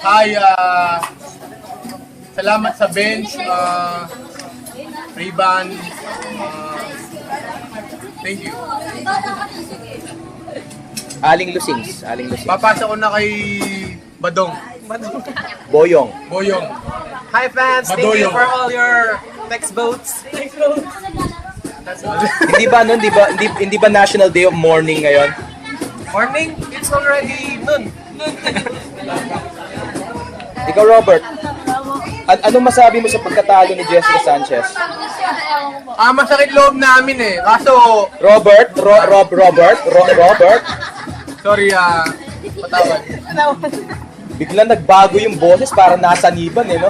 Hi, salamat sa bench, Ray-Ban. Thank you. Aling Lusings. Papasok ko na kay Badong. Boyong. Boyong. Hi fans, thank you for all your text votes. Hindi ba nun, hindi ba National Day of Mourning ngayon? Morning, it's already noon. Ikaw, Robert. Anong masabi mo sa pagkatalo ni Jessica Sanchez? Masakit loob namin eh. Kaso, Robert. sorry, patawad. Biglang nagbago yung boses para nasa niban eh, no?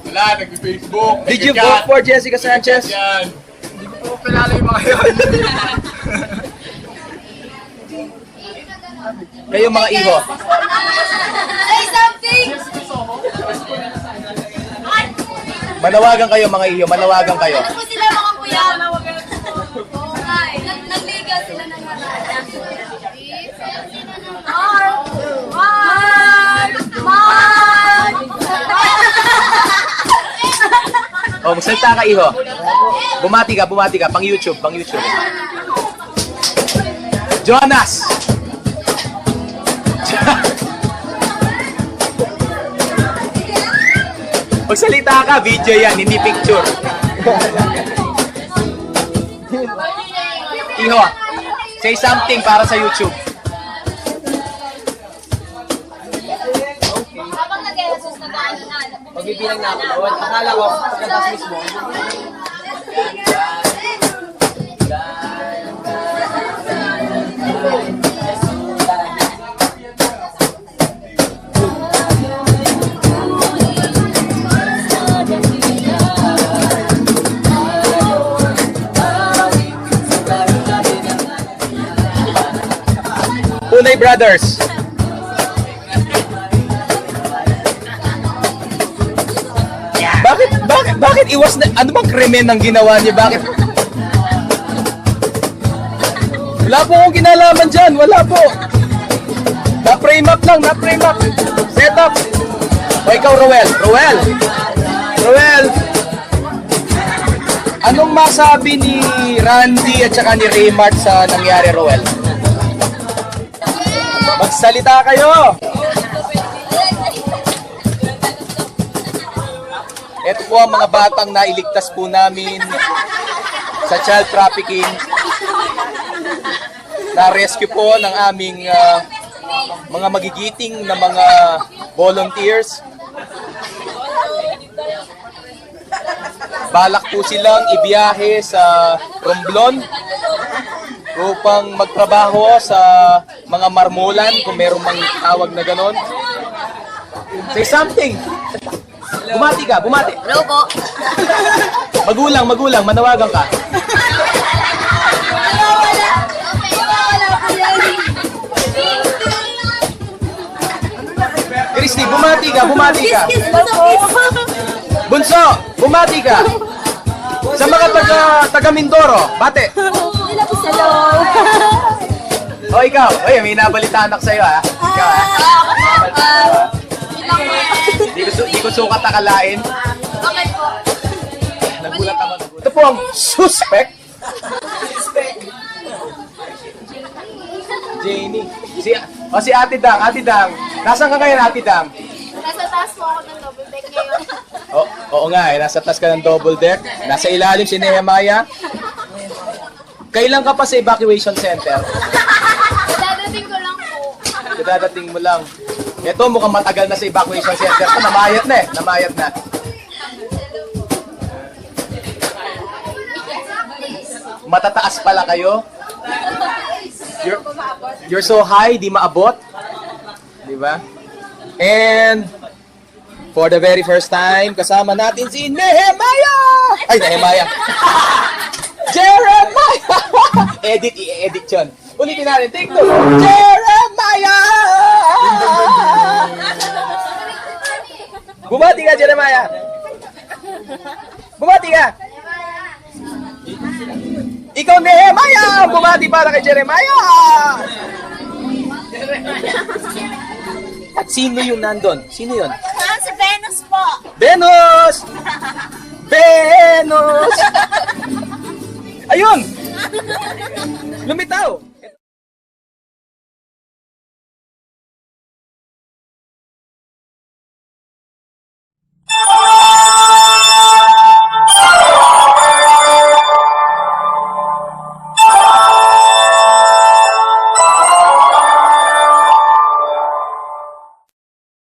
Wala, nag-Facebook. Did you vote for Jessica Sanchez? Yan. Hindi ko po kilala yung mga yun. Kayo mga iho. Say something! Manawagan kayo mga iho, manawagan kayo. Ano po sila mga kuya? Oo nga eh. Nagliga sila ng marami. Oh, magsalita ka iho. Bumati ka, pang YouTube. Jonas! Magsalita ka, video yan, hindi picture. Iho, say something para sa YouTube. Habang nag-Jesus, nag-ano na. Magbibilang na ako. Akala ko, pagkatas mismo. Punay Brothers. Bakit iwas na, ano bang krimen ang ginawa niya? Bakit? Wala po akong kinalaman dyan, wala po. Na-frame up lang. Set up. O ikaw, Roel. Anong masabi ni Randy at saka ni Raymart sa nangyari, Roel? Magsalita kayo! Ito po ang mga batang nailigtas po namin sa child trafficking. Na-rescue po ng aming mga magigiting na mga volunteers. Balak po silang ibiyahe sa Romblon upang magtrabaho sa mga marmolan, kung merong mang tawag na ganon. Say something! Bumati ka. Hello po. Magulang, manawagan ka. Christy, bumati ka. Bunso, bumati ka. Sa mga taga Mindoro, bate. Hello. O ikaw, may nabalitaan ako sa'yo ha. Ikaw ha. Di ko sukat akalain. Okay po. Nagulat ako. Ito po ang suspect. Janie. Si Ate Dang. Nasaan ka ngayon, Ate Dang? Nasa taas po ako ng double deck ngayon. Oo nga nasa taas ka ng double deck. Nasa ilalim si Nehemiah. Kailan ka pa sa evacuation center? Dadating ko lang po. Dadating mo lang. Ito mukhang matagal na sa evacuation center. Ito, namayat na. Matataas pala kayo. You're so high, di maabot. Di ba? And for the very first time, kasama natin si Nehemiah! Ay, Nehemiah! Jeremiah! I-edit yun. Ulitin natin. Take two. Jeremiah! Bumati ka, Jeremiah! Bumati ka! Ikaw, Nehemiah! Bumati para kay Jeremiah! Sino yung nandun? Sino yun? Si Venus po. Venus! Venus! Ayun! Lumitaw!